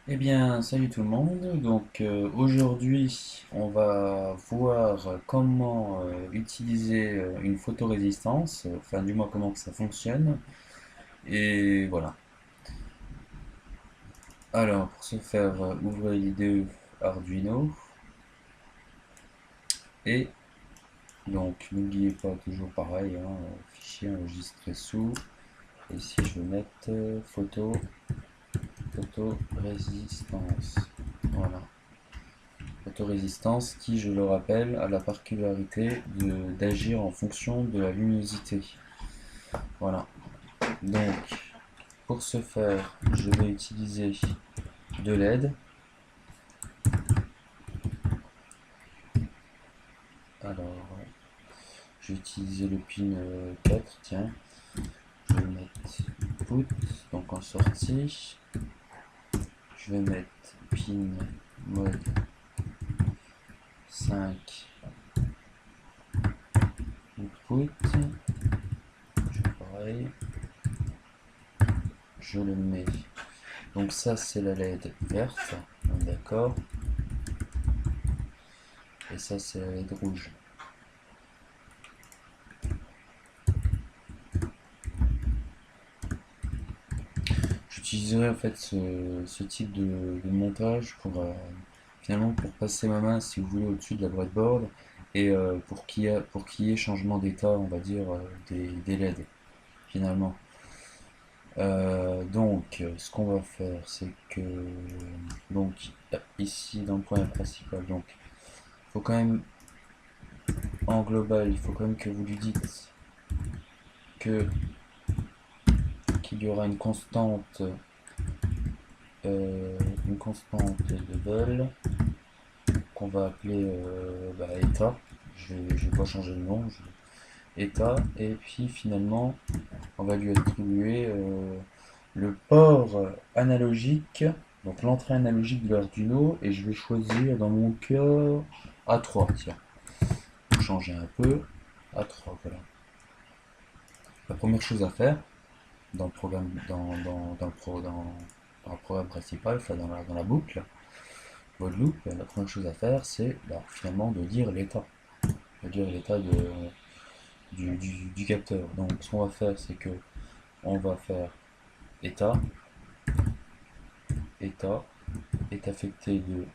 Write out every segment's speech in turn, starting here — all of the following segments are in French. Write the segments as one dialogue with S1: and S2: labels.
S1: Eh bien, salut tout le monde. Donc aujourd'hui, on va voir comment utiliser une photorésistance, enfin du moins comment que ça fonctionne. Et voilà. Alors, pour ce faire, ouvrez l'IDE Arduino et donc n'oubliez pas toujours pareil, hein, fichier enregistré sous. Et ici, je vais mettre photorésistance. Voilà. Photorésistance qui, je le rappelle, a la particularité d'agir en fonction de la luminosité. Voilà. Donc, pour ce faire, je vais utiliser de LED. Alors, je vais utiliser le pin 4, tiens. Je vais mettre put, donc en sortie. Je vais mettre pin mode 5 output. Je fais pareil. Je le mets. Donc ça c'est la LED verte, d'accord. Et ça c'est la LED rouge. J'utiliserai en fait ce type de montage pour finalement pour passer ma main si vous voulez au-dessus de la breadboard et pour qu'il y ait changement d'état on va dire des LED finalement. Donc ce qu'on va faire c'est que donc ici dans le point principal donc il faut quand même en global il faut quand même que vous lui dites que qu'il y aura une constante de bol qu'on va appeler état. Je vais pas changer le nom, état, et puis finalement on va lui attribuer le port analogique, donc l'entrée analogique de l'Arduino, et je vais choisir dans mon cas A3, tiens, pour changer un peu, A3, voilà. La première chose à faire dans le programme, dans le programme principal, enfin dans la boucle, votre loop, la première chose à faire, c'est finalement de lire l'état, du capteur. Donc, ce qu'on va faire, c'est que on va faire état, état, est affecté de.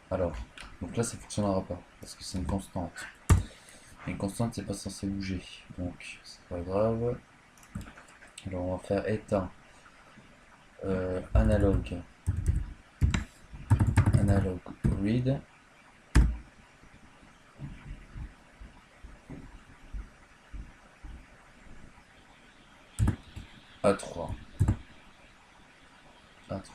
S1: Alors, donc là, ça fonctionnera pas parce que c'est une constante. Et une constante, c'est pas censé bouger, donc c'est pas grave. Alors, on va faire état analogue, analog read. A3. A3.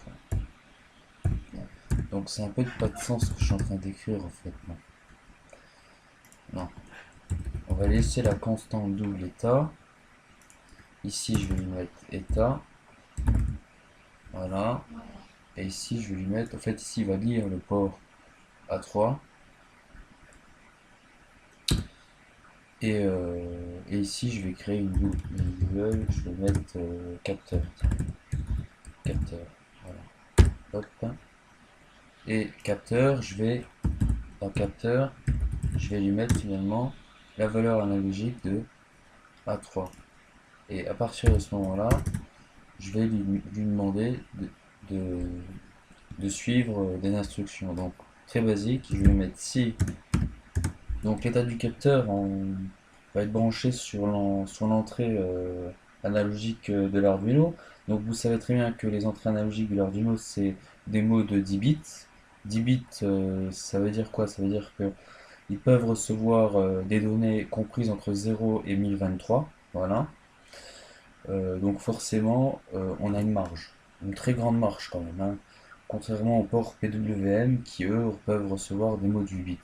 S1: Donc c'est un peu de pas de sens ce que je suis en train d'écrire en fait. Non. Non. On va laisser la constante double état. Ici je vais lui mettre état. Voilà. Et ici je vais lui mettre. En fait ici il va lire le port A3. Et ici je vais créer une double. Je vais mettre capteur. Capteur. Voilà. Hop. Et capteur, dans capteur, je vais lui mettre finalement la valeur analogique de A3. Et à partir de ce moment-là, je vais lui demander de, de suivre des instructions. Donc, très basique, je vais mettre si. Donc, l'état du capteur va être branché sur l'entrée analogique de l'Arduino. Donc, vous savez très bien que les entrées analogiques de l'Arduino, c'est des mots de 10 bits. 10 bits, ça veut dire quoi? Ça veut dire que ils peuvent recevoir des données comprises entre 0 et 1023. Voilà. Donc forcément, on a une marge, une très grande marge quand même, hein. Contrairement aux ports PWM qui eux peuvent recevoir des mots de 8 bits.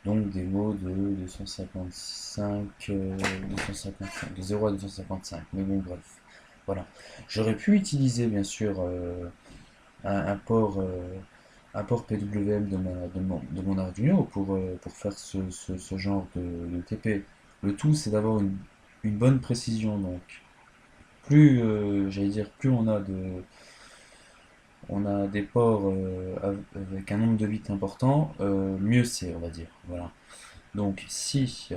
S1: Donc des mots de 255, 255, de 0 à 255. Mais bon, bref. Voilà. J'aurais pu utiliser bien sûr un un port PWM de mon Arduino pour faire ce genre de TP. Le tout, c'est d'avoir une bonne précision. Donc, plus, j'allais dire, plus on a on a des ports avec un nombre de bits important, mieux c'est, on va dire. Voilà. Donc si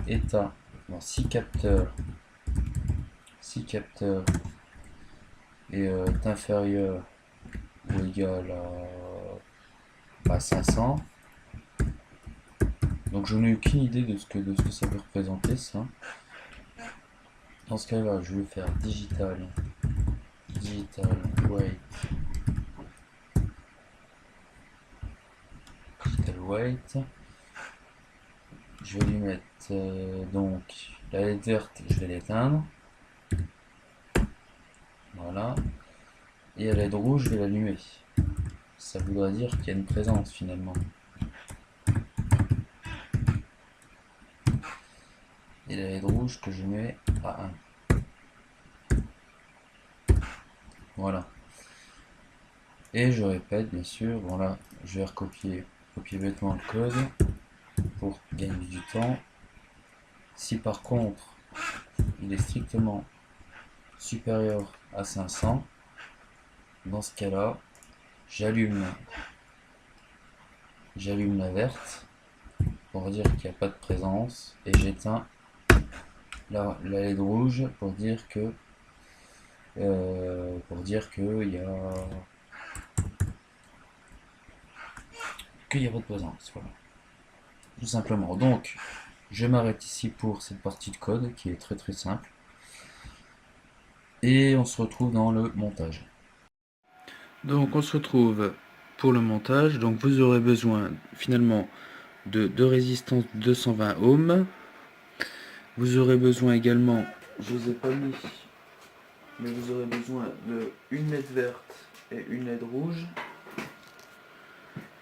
S1: état, non, si capteur est inférieur ou égal à 500, donc je n'ai aucune idée de ce que ça peut représenter ça. Dans ce cas-là, je vais faire digital weight, je vais lui mettre donc la LED verte, je vais l'éteindre, voilà, et la LED rouge, je vais l'allumer. Ça voudra dire qu'il y a une présence finalement. Et la LED rouge que je mets à 1. Voilà. Et je répète, bien sûr, bon là, je vais copier bêtement le code pour gagner du temps. Si par contre, il est strictement supérieur à 500, dans ce cas-là, j'allume la verte pour dire qu'il n'y a pas de présence et j'éteins la LED rouge pour dire que il y a pas de présence. Voilà. Tout simplement. Donc, je m'arrête ici pour cette partie de code qui est très très simple. Et on se retrouve dans le montage. Donc on se retrouve pour le montage. Donc vous aurez besoin finalement de deux résistances 220 ohms. Vous aurez besoin également, je vous ai pas mis, mais vous aurez besoin de une LED verte et une LED rouge.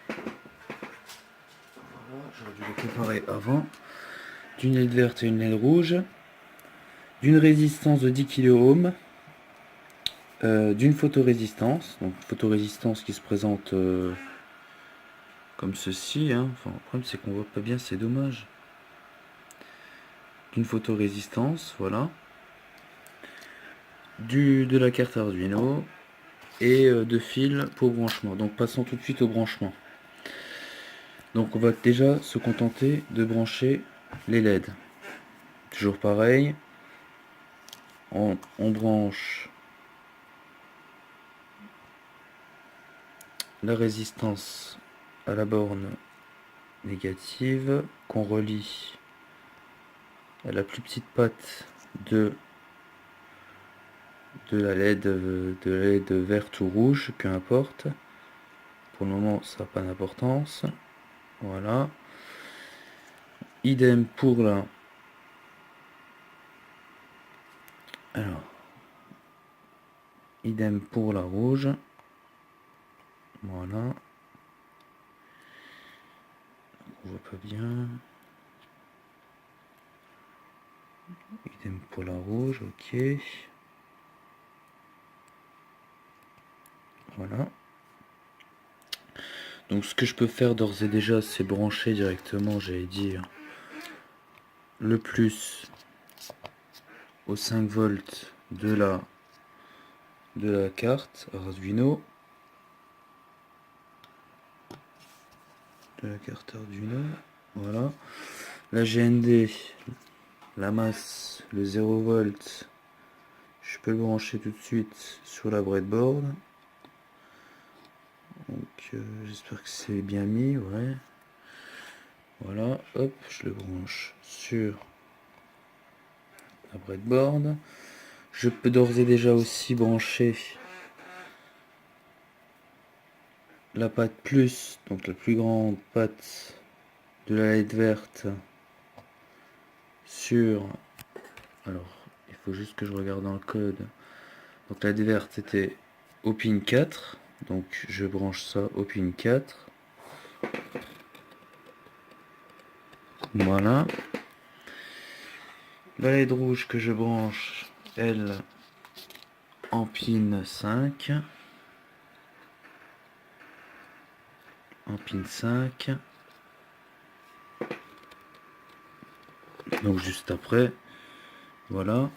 S1: Voilà, j'aurais dû les préparer avant. D'une LED verte et une LED rouge. D'une résistance de 10 kΩ. D'une photorésistance. Donc photorésistance qui se présente comme ceci. Hein. Enfin, le problème c'est qu'on voit pas bien, c'est dommage. D'une photorésistance, voilà. De la carte Arduino et de fil pour branchement. Donc passons tout de suite au branchement. Donc on va déjà se contenter de brancher les LED. Toujours pareil, on branche la résistance à la borne négative qu'on relie à la plus petite patte de la LED verte ou rouge, peu importe. Pour le moment, ça n'a pas d'importance. Voilà. Idem pour la... Alors. Idem pour la rouge. Voilà. On voit pas bien. Idem pour la rouge, ok. Voilà. Donc ce que je peux faire d'ores et déjà, c'est brancher directement, j'allais dire, le plus aux 5 volts de la carte Arduino. Voilà. La GND, la masse, le 0 volt, je peux le brancher tout de suite sur la breadboard. Donc j'espère que c'est bien mis, ouais. Voilà, hop, je le branche sur la breadboard. Je peux d'ores et déjà aussi brancher la patte plus, donc la plus grande patte de la LED verte sur... Alors, il faut juste que je regarde dans le code. Donc la LED verte c'était au pin 4, donc je branche ça au pin 4. Voilà. La LED rouge que je branche, elle, en pin 5. En pin 5. Donc juste après. Voilà.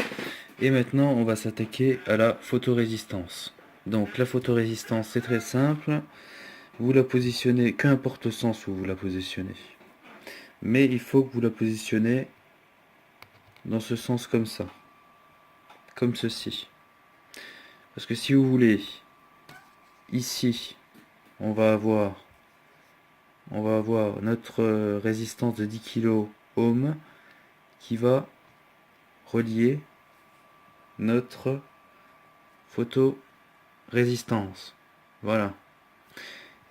S1: Et maintenant, on va s'attaquer à la photorésistance. Donc la photorésistance, c'est très simple. Vous la positionnez, qu'importe le sens où vous la positionnez. Mais il faut que vous la positionnez dans ce sens comme ça. Comme ceci. Parce que si vous voulez, ici, on va avoir notre résistance de 10 kilo ohm qui va relier notre photorésistance. Voilà.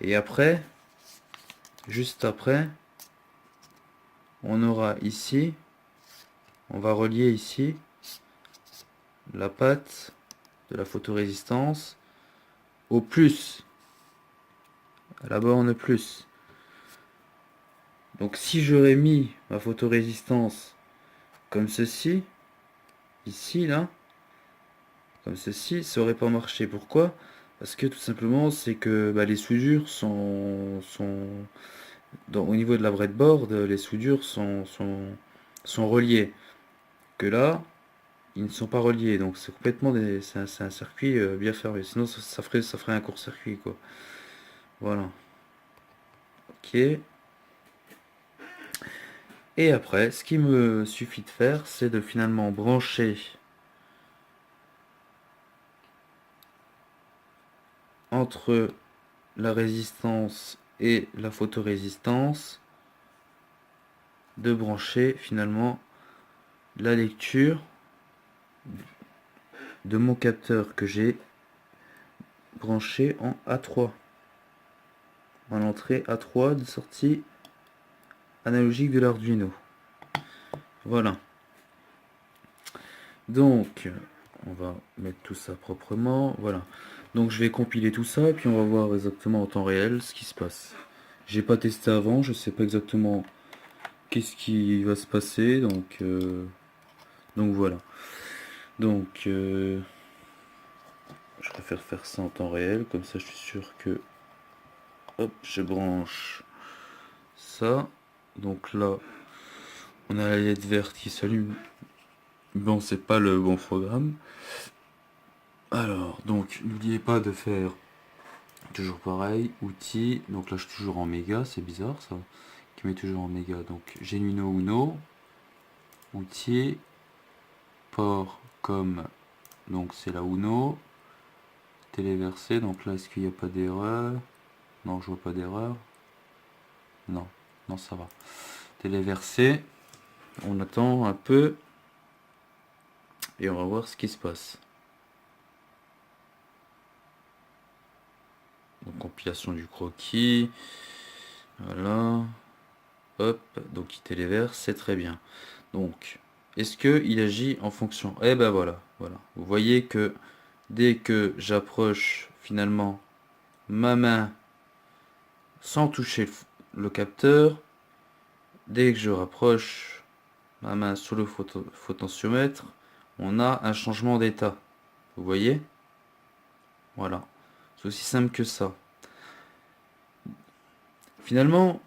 S1: Et après, juste après, on aura ici, on va relier ici la patte de la photorésistance au plus, à la borne plus. Donc si j'aurais mis ma photorésistance comme ceci, ici, là, comme ceci, ça aurait pas marché. Pourquoi? Parce que tout simplement, c'est que les soudures au niveau de la breadboard, les soudures sont reliées. Que là, ils ne sont pas reliés, donc c'est complètement c'est un circuit bien fermé. Sinon, ça ferait un court-circuit, quoi. Voilà. Ok. Et après, ce qui me suffit de faire, c'est de finalement brancher entre la résistance et la photorésistance, de brancher finalement la lecture de mon capteur que j'ai branché en A3, en entrée A3 de sortie analogique de l'Arduino. Voilà. Donc, on va mettre tout ça proprement. Voilà. Donc, je vais compiler tout ça et puis on va voir exactement en temps réel ce qui se passe. J'ai pas testé avant, je sais pas exactement qu'est-ce qui va se passer. Donc voilà. Donc, je préfère faire ça en temps réel, comme ça je suis sûr que, hop, je branche ça. Donc là, on a la LED verte qui s'allume. Bon, c'est pas le bon programme. Alors, donc, n'oubliez pas de faire toujours pareil, outils. Donc là, je suis toujours en méga, c'est bizarre ça, qui met toujours en méga. Donc, Genuino Uno, outils, port comme, donc c'est la Uno, téléversé. Donc là, est-ce qu'il n'y a pas d'erreur? Non, je vois pas d'erreur. Non, non, ça va. Téléversé. On attend un peu et on va voir ce qui se passe. Donc compilation du croquis. Voilà. Hop, donc il téléverse, c'est très bien. Donc, est-ce qu'il agit en fonction? Eh ben voilà, voilà. Vous voyez que dès que j'approche finalement ma main sans toucher le capteur, dès que je rapproche ma main sur le potentiomètre, on a un changement d'état. Vous voyez? Voilà. C'est aussi simple que ça. Finalement,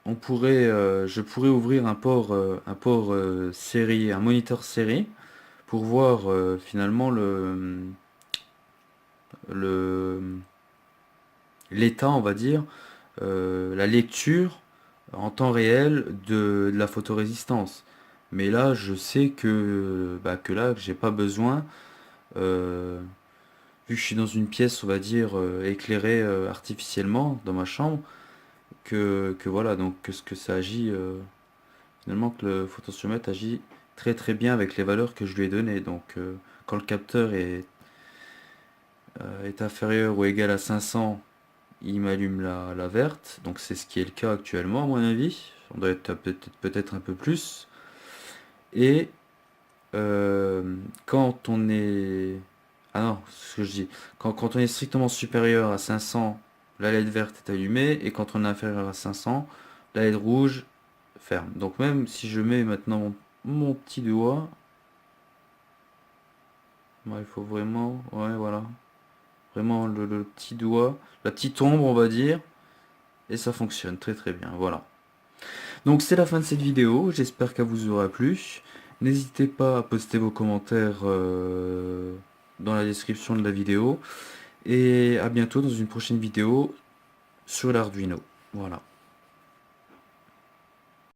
S1: je pourrais ouvrir un port série, un moniteur série, pour voir finalement le l'état, on va dire, la lecture en temps réel de la photorésistance. Mais là, je sais que là, j'ai pas besoin, euh, vu que je suis dans une pièce, on va dire, éclairée artificiellement dans ma chambre, que voilà, donc que ce que ça agit, finalement, que le potentiomètre agit très très bien avec les valeurs que je lui ai données. Donc, quand le capteur est inférieur ou égal à 500, il m'allume la verte, donc c'est ce qui est le cas actuellement à mon avis. On doit être peut-être un peu plus. Et quand on est... Ah non, c'est ce que je dis. Quand on est strictement supérieur à 500, la LED verte est allumée, et quand on est inférieur à 500, la LED rouge ferme. Donc même si je mets maintenant mon petit doigt, il faut vraiment... Ouais, voilà. Vraiment le petit doigt, la petite ombre, on va dire, et ça fonctionne très très bien. Voilà. Donc c'est la fin de cette vidéo, j'espère qu'elle vous aura plu. N'hésitez pas à poster vos commentaires dans la description de la vidéo. Et à bientôt dans une prochaine vidéo sur l'Arduino. Voilà.